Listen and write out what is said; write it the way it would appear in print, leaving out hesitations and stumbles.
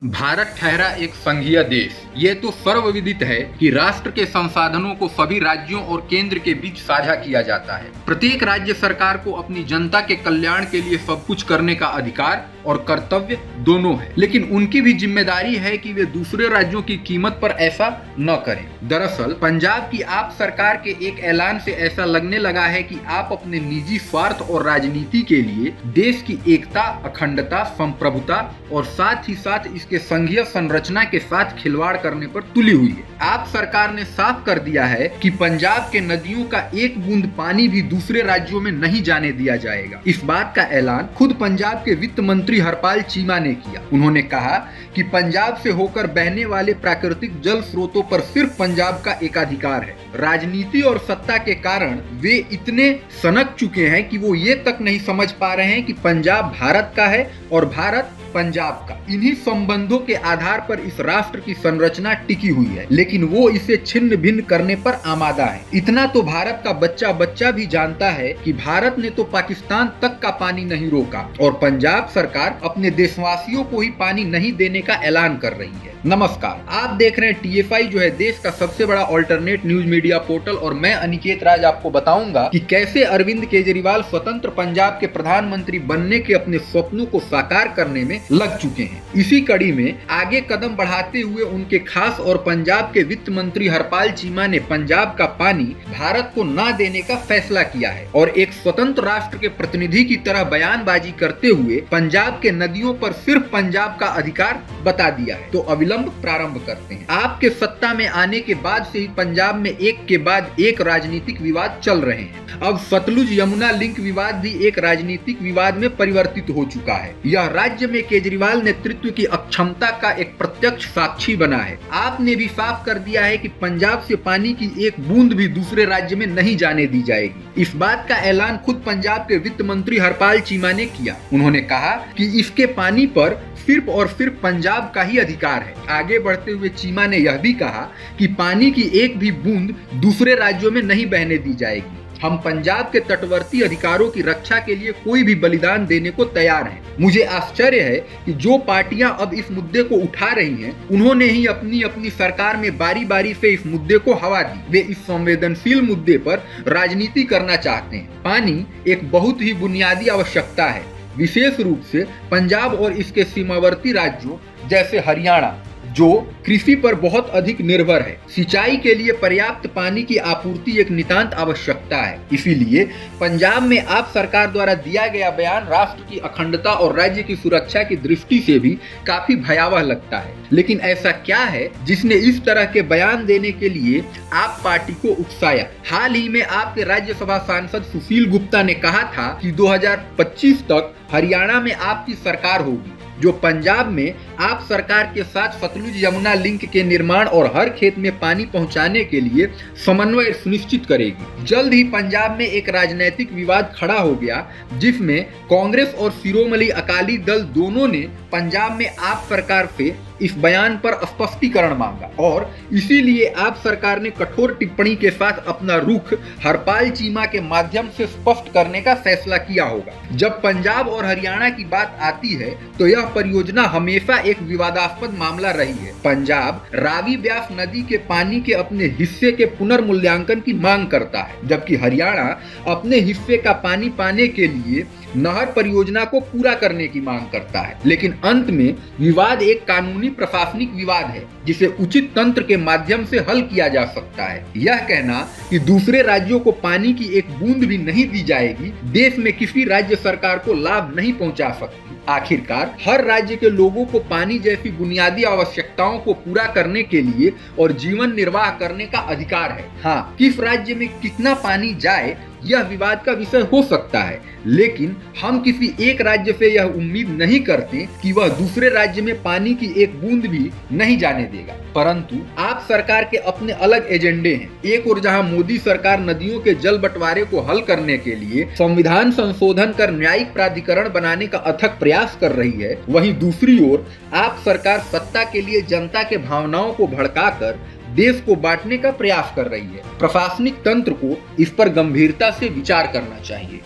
भारत ठहरा एक संघीय देश। ये तो सर्वविदित है कि राष्ट्र के संसाधनों को सभी राज्यों और केंद्र के बीच साझा किया जाता है। प्रत्येक राज्य सरकार को अपनी जनता के कल्याण के लिए सब कुछ करने का अधिकार और कर्तव्य दोनों है, लेकिन उनकी भी जिम्मेदारी है कि वे दूसरे राज्यों की कीमत पर ऐसा न करें। दरअसल पंजाब की आप सरकार के एक ऐलान से ऐसा लगने लगा है कि आप अपने निजी स्वार्थ और राजनीति के लिए देश की एकता, अखंडता, संप्रभुता और साथ ही साथ इसके संघीय संरचना के साथ खिलवाड़ करने पर तुली हुई है। आप सरकार ने साफ कर दिया है कि पंजाब के नदियों का एक बूंद पानी भी दूसरे राज्यों में नहीं जाने दिया जाएगा। इस बात का ऐलान खुद पंजाब के वित्त मंत्री हरपाल चीमा ने किया। उन्होंने कहा कि पंजाब से होकर बहने वाले प्राकृतिक जल स्रोतों पर सिर्फ पंजाब का एकाधिकार है। राजनीति और सत्ता के कारण वे इतने सनक चुके हैं कि वो ये तक नहीं समझ पा रहे हैं कि पंजाब भारत का है और भारत पंजाब का। इन्हीं संबंधों के आधार पर इस राष्ट्र की संरचना टिकी हुई है, लेकिन वो इसे छिन्न भिन्न करने पर आमादा है। इतना तो भारत का बच्चा बच्चा भी जानता है कि भारत ने तो पाकिस्तान तक का पानी नहीं रोका और पंजाब सरकार अपने देशवासियों को ही पानी नहीं देने का ऐलान कर रही है। नमस्कार, आप देख रहे हैं TFI, जो है देश का सबसे बड़ा अल्टरनेट न्यूज मीडिया पोर्टल, और मैं अनिकेत राज आपको बताऊंगा कि कैसे अरविंद केजरीवाल स्वतंत्र पंजाब के प्रधानमंत्री बनने के अपने स्वप्नों को साकार करने में लग चुके हैं। इसी कड़ी में आगे कदम बढ़ाते हुए उनके खास और पंजाब के वित्त मंत्री हरपाल चीमा ने पंजाब का पानी भारत को ना देने का फैसला किया है और एक स्वतंत्र राष्ट्र के प्रतिनिधि की तरह बयानबाजी करते हुए पंजाब के नदियों पर सिर्फ पंजाब का अधिकार बता दिया है। तो अविलंब प्रारंभ करते हैं। आपके सत्ता में आने के बाद से ही पंजाब में एक के बाद एक राजनीतिक विवाद चल रहे हैं। अब सतलुज यमुना लिंक विवाद भी एक राजनीतिक विवाद में परिवर्तित हो चुका है। यह राज्य में केजरीवाल नेतृत्व की अक्षमता का एक प्रत्यक्ष साक्षी बना है। आपने भी साफ कर दिया है कि पंजाब से पानी की एक बूंद भी दूसरे राज्य में नहीं जाने दी जाएगी। इस बात का ऐलान खुद पंजाब के वित्त मंत्री हरपाल चीमा ने किया। उन्होंने कहा कि इसके पानी पर सिर्फ और सिर्फ पंजाब का ही अधिकार है। आगे बढ़ते हुए चीमा ने यह भी कहा कि पानी की एक भी बूंद दूसरे राज्यों में नहीं बहने दी जाएगी। हम पंजाब के तटवर्ती अधिकारों की रक्षा के लिए कोई भी बलिदान देने को तैयार हैं। मुझे आश्चर्य है कि जो पार्टियां अब इस मुद्दे को उठा रही हैं, उन्होंने ही अपनी अपनी सरकार में बारी बारी से इस मुद्दे को हवा दी। वे इस संवेदनशील मुद्दे पर राजनीति करना चाहते हैं। पानी एक बहुत ही बुनियादी आवश्यकता है, विशेष रूप से पंजाब और इसके सीमावर्ती राज्यों जैसे हरियाणा, जो कृषि पर बहुत अधिक निर्भर है। सिंचाई के लिए पर्याप्त पानी की आपूर्ति एक नितांत आवश्यकता है। इसीलिए पंजाब में आप सरकार द्वारा दिया गया बयान राष्ट्र की अखंडता और राज्य की सुरक्षा की दृष्टि से भी काफी भयावह लगता है। लेकिन ऐसा क्या है जिसने इस तरह के बयान देने के लिए आप पार्टी को उकसाया? हाल ही में आपके राज्यसभा सांसद सुशील गुप्ता ने कहा था कि 2025 तक हरियाणा में आपकी सरकार होगी, जो पंजाब में आप सरकार के साथ सतलुज यमुना लिंक के निर्माण और हर खेत में पानी पहुंचाने के लिए समन्वय सुनिश्चित करेगी। जल्द ही पंजाब में एक राजनीतिक विवाद खड़ा हो गया, जिसमें कांग्रेस और शिरोमणि अकाली दल दोनों ने पंजाब में आप सरकार से इस बयान पर स्पष्टीकरण मांगा और इसीलिए आप सरकार ने कठोर टिप्पणी के साथ अपना रुख हरपाल चीमा के माध्यम से स्पष्ट करने का फैसला किया होगा। जब पंजाब और हरियाणा की बात आती है तो यह परियोजना हमेशा एक विवादास्पद मामला रही है। पंजाब रावी ब्यास नदी के पानी के अपने हिस्से के पुनर्मूल्यांकन की मांग करता है, जबकि हरियाणा अपने हिस्से का पानी पाने के लिए नहर परियोजना को पूरा करने की मांग करता है। लेकिन अंत में विवाद एक कानूनी प्रशासनिक विवाद है, जिसे उचित तंत्र के माध्यम से हल किया जा सकता है। यह कहना कि दूसरे राज्यों को पानी की एक बूंद भी नहीं दी जाएगी, देश में किसी राज्य सरकार को लाभ नहीं पहुंचा सकती। आखिरकार हर राज्य के लोगों को पानी जैसी बुनियादी आवश्यकताओं को पूरा करने के लिए और जीवन निर्वाह करने का अधिकार है। हाँ, किस राज्य में कितना पानी जाए यह विवाद का विषय हो सकता है, लेकिन हम किसी एक राज्य से यह उम्मीद नहीं करते कि वह दूसरे राज्य में पानी की एक बूंद भी नहीं जाने देगा। परंतु आप सरकार के अपने अलग एजेंडे हैं। एक ओर जहां मोदी सरकार नदियों के जल बंटवारे को हल करने के लिए संविधान संशोधन कर न्यायिक प्राधिकरण बनाने का अथक प्रयास कर रही है, वहीं दूसरी ओर आप सरकार सत्ता के लिए जनता के भावनाओं को भड़काकर देश को बांटने का प्रयास कर रही है। प्रशासनिक तंत्र को इस पर गंभीरता से विचार करना चाहिए।